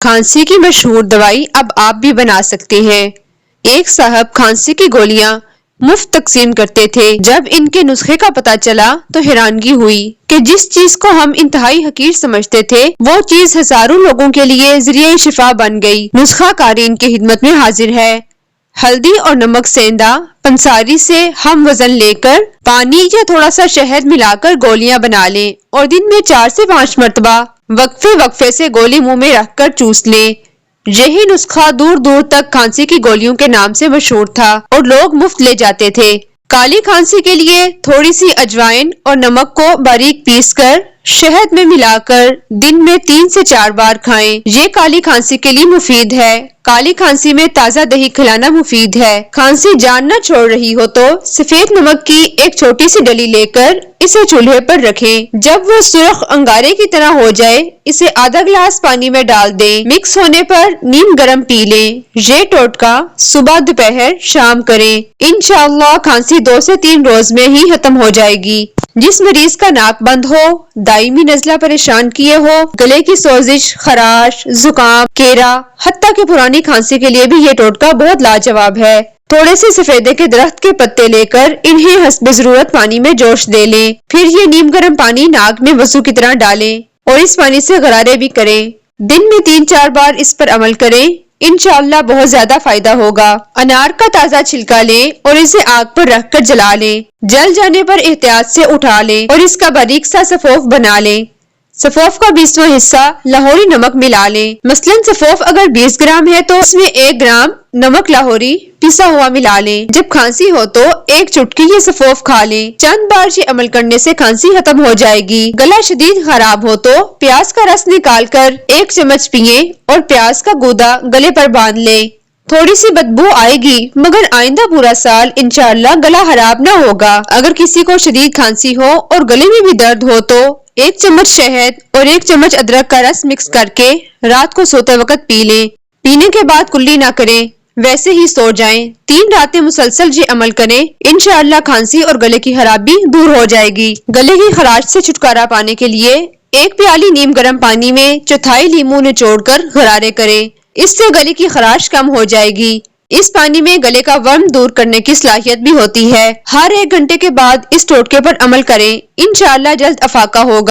کھانسی کی مشہور دوائی اب آپ بھی بنا سکتے ہیں۔ ایک صاحب کھانسی کی گولیاں مفت تقسیم کرتے تھے۔ جب ان کے نسخے کا پتہ چلا تو حیرانگی ہوئی کہ جس چیز کو ہم انتہائی حقیر سمجھتے تھے وہ چیز ہزاروں لوگوں کے لیے ذریعہ شفا بن گئی۔ نسخہ کاری ان کی خدمت میں حاضر ہے۔ ہلدی اور نمک سیندا پنساری سے ہم وزن لے کر پانی یا تھوڑا سا شہد ملا کر گولیاں بنا لیں اور دن میں 4 سے 5 مرتبہ وقفے سے گولی منہ میں رکھ کر چوس لیں۔ یہی نسخہ دور دور تک کھانسی کی گولیوں کے نام سے مشہور تھا اور لوگ مفت لے جاتے تھے۔ کالی کھانسی کے لیے تھوڑی سی اجوائن اور نمک کو باریک پیس کر شہد میں ملا کر دن میں 3 سے 4 بار کھائیں۔ یہ کالی کھانسی کے لیے مفید ہے۔ کالی کھانسی میں تازہ دہی کھلانا مفید ہے۔ کھانسی جان نہ چھوڑ رہی ہو تو سفید نمک کی ایک چھوٹی سی ڈلی لے کر اسے چولہے پر رکھیں۔ جب وہ سرخ انگارے کی طرح ہو جائے اسے آدھا گلاس پانی میں ڈال دیں۔ مکس ہونے پر نیم گرم پی لیں۔ یہ ٹوٹکا صبح دوپہر شام کریں۔ انشاءاللہ کھانسی 2 سے 3 روز میں ہی ختم ہو جائے گی۔ جس مریض کا ناک بند ہو، دائمی نزلہ پریشان کیے ہو، گلے کی سوزش، خراش، زکام، کیرا، حتیٰ کہ پرانی کھانسی کے لیے بھی یہ ٹوٹکا بہت لاجواب ہے۔ تھوڑے سے سفیدے کے درخت کے پتے لے کر انہیں حسب ضرورت پانی میں جوش دے لیں۔ پھر یہ نیم گرم پانی ناک میں وضو کی طرح ڈالیں اور اس پانی سے غرارے بھی کریں۔ دن میں 3-4 بار اس پر عمل کریں، انشاءاللہ بہت زیادہ فائدہ ہوگا۔ انار کا تازہ چھلکا لیں اور اسے آگ پر رکھ کر جلا لیں۔ جل جانے پر احتیاط سے اٹھا لیں اور اس کا باریک سا سفوف بنا لیں۔ سفوف کا 20واں حصہ لاہوری نمک ملا لیں۔ مثلاً سفوف اگر 20 گرام ہے تو اس میں 1 گرام نمک لاہوری پسا ہوا ملا لیں۔ جب کھانسی ہو تو 1 چٹکی یہ سفوف کھا لیں۔ چند بار یہ عمل کرنے سے کھانسی ختم ہو جائے گی۔ گلا شدید خراب ہو تو پیاز کا رس نکال کر 1 چمچ پئیں اور پیاز کا گودا گلے پر باندھ لیں۔ تھوڑی سی بدبو آئے گی مگر آئندہ پورا سال انشاءاللہ گلا خراب نہ ہوگا۔ اگر کسی کو شدید کھانسی ہو اور گلے میں بھی درد ہو تو 1 چمچ شہد اور 1 چمچ ادرک کا رس مکس کر کے رات کو سوتے وقت پی لیں۔ پینے کے بعد کلی نہ کریں، ویسے ہی سو جائیں۔ 3 راتیں مسلسل یہ عمل کریں، انشاءاللہ کھانسی اور گلے کی خرابی دور ہو جائے گی۔ گلے کی خراش سے چھٹکارا پانے کے لیے 1 پیالی نیم گرم پانی میں 1/4 لیموں نچوڑ کر غرارے کریں، اس سے گلے کی خراش کم ہو جائے گی۔ اس پانی میں گلے کا ورم دور کرنے کی صلاحیت بھی ہوتی ہے۔ ہر 1 گھنٹے کے بعد اس ٹوٹکے پر عمل کریں، انشاءاللہ جلد افاقہ ہوگا۔